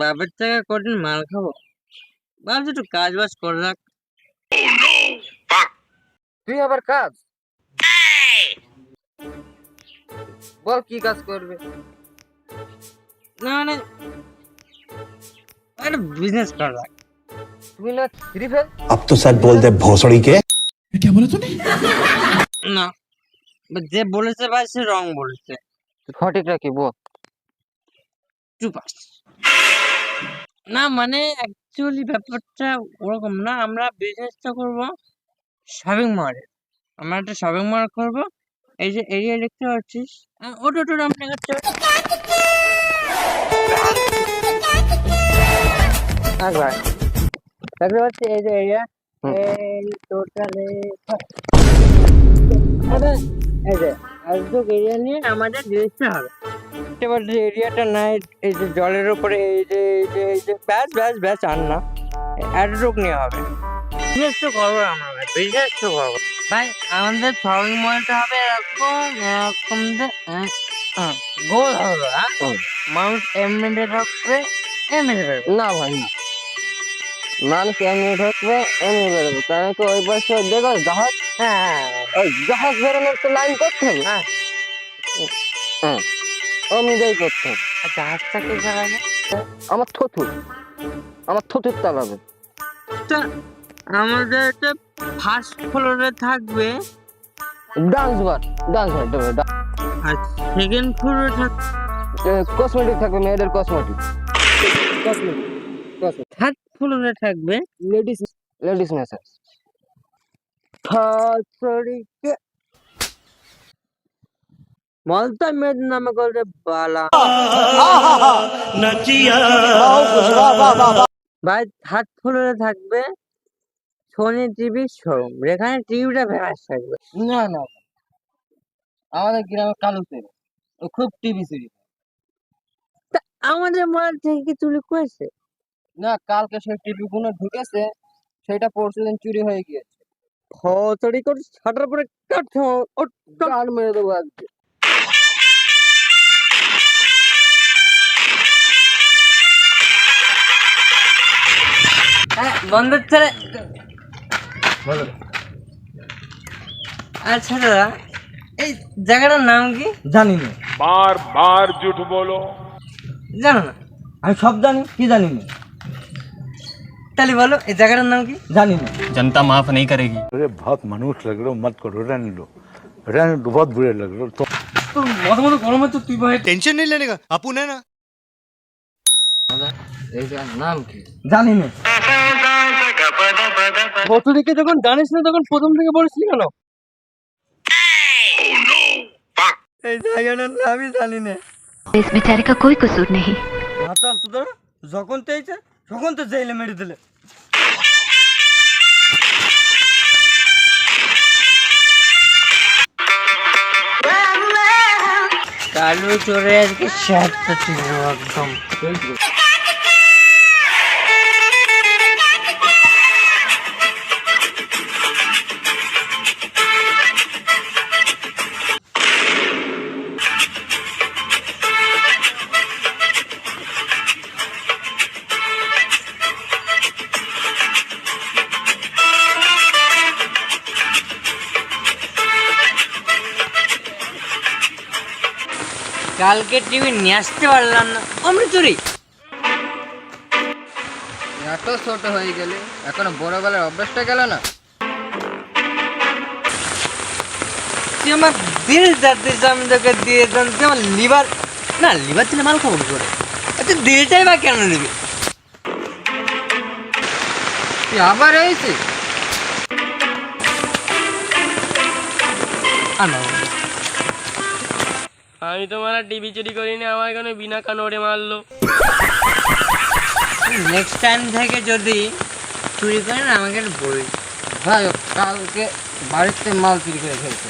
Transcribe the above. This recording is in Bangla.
বাবার টাকা কদিন মাল খাবো, ভাবছি একটু কাজ বাজ করে রাখ। তুই আবার কাজ বল, কি কাজ করবে? না মানে একটা বিজনেস করে রাখ। তুই না থ্রি ফেল? अब तो सच बोल दे भोसड़ी के। क्या बोला तूने? না, যে বলেছে ভাই সে রং বলেছে। সঠিকটা কি বল? চুপাস না, মানে অ্যাকচুয়ালি ব্যাপারটা ওরকম না। আমরা বিজনেসটা করবো শপিং মলে। আমরা একটা শপিং মল করবো। এই যে এরিয়া দেখতে পাচ্ছিস, ওটা ওটা আমরা দেখতে পাচ্ছি। এই যে এরিয়া, এই টোটালে এই যে একদম এরিয়া নিয়ে আমাদের জিনিসটা হবে। এবার যে এরিয়াটা নাই, এই যে জলের উপরে এই যে ব্যাস আর না, এতটুক নিয়ে হবে। বিজনেস তো করবো আমরা ভাই, বিজনেস তো করবো ভাই। আমাদের শপিং মলটা হবে এরকম গোল হবে। মানুষ এমনি ঢুকবে, এমনি বেরোবে। না ভাই না, মানুষ এমনি ঢুকবে এমনি বেরোবে, কারণ কি ওই পাশে দেখো জাহাজ, হ্যাঁ ওই জাহাজ বেরোনোর তো লাইন করতে হবে। হ্যাঁ, হ্যাঁ অনুযায়ী করতে হবে। আচ্ছা হাতটা কে চালাবে? আমার থুতুর চালাবে। আমাদের একটা ফার্স্ট ফ্লোরে থাকবে, ডান্স বার দেবে। আর সেকেন্ড ফ্লোরে থাকবে কসমেটিক থাকবে, মেয়েদের কসমেটিক। থার্ড ফ্লোরে থাকবে লেডিস মেসাজ। মলতা মেয়ের নামে করবে বালা ভাই। থার্ড ফ্লোরে থাকবে সোনি টিভি শোরুম, যেখানে টিভিটা ফেমাস থাকবে। না না, আমাদের গ্রামে কালু ছিল, ও খুব টিভি সিরিজ। তা আমাদের মল থেকে কি চুরি করেছে? না, কালকে সেই টিভি গুলো ঢুকেছে, সেটা পরশুদিন চুরি হয়ে গিয়েছে। চুরি করে ছাটার পরে কাটছে, গান মেরে দেবো আজকে। বন্ধ ছেড়ে। আচ্ছা দাদা, এই জায়গাটার নাম কি? জানি না। बार बार झूठ बोलो। জানো না? আমি সব জানি, কি জানি না? তাহলে বলো এই জায়গাটার নাম কি? জানি না। जनता माफ नहीं करेगी। अरे बहुत मनुष्य लग रहे हो, मत करो, रहने दो, बहुत बुरे लग रहे हो तो। তোর মতো মতো গরম হচ্ছে, তুই ভাই टेंशन नहीं लेने का, अपन है ना। এই জায়গার নাম কি? জানি না। ভতুরিকে যখন জানিস না তখন প্রথম থেকে বলিসনি কেন? এই জায়গাটার নামই জানি না। इस बेचारे का कोई कसूर नहीं। মাতাল তোদের যখন তেইছে তখন তো জেলে মেরে দিলে। কালু চোরে আজকে সাতটা ছিল একদম। কালকে টিভি নিয়ে আসতে পারলাম না, আমরা চুরি। এত ছোট হয়ে গেলে এখনো বড়বেলার অভ্যাসটা গেল না। তুই আমার দিল যাতে আমি তোকে দিয়ে দিতাম, তুই আমার লিভার না, লিভার ছিল মাল খাবো কি করে? তুই দিলটাই বা কেন নিবি? তুই আবার এইছি? আমি তোমার টিভি চুরি করিনি, আমার এখানে বিনা কানোরে মারলো। নেক্সট টাইম থেকে যদি চুরি করেন আমাকে একটু বলি। ভাই কালকে বাড়িতে মাল চুরি করে ফেলছে।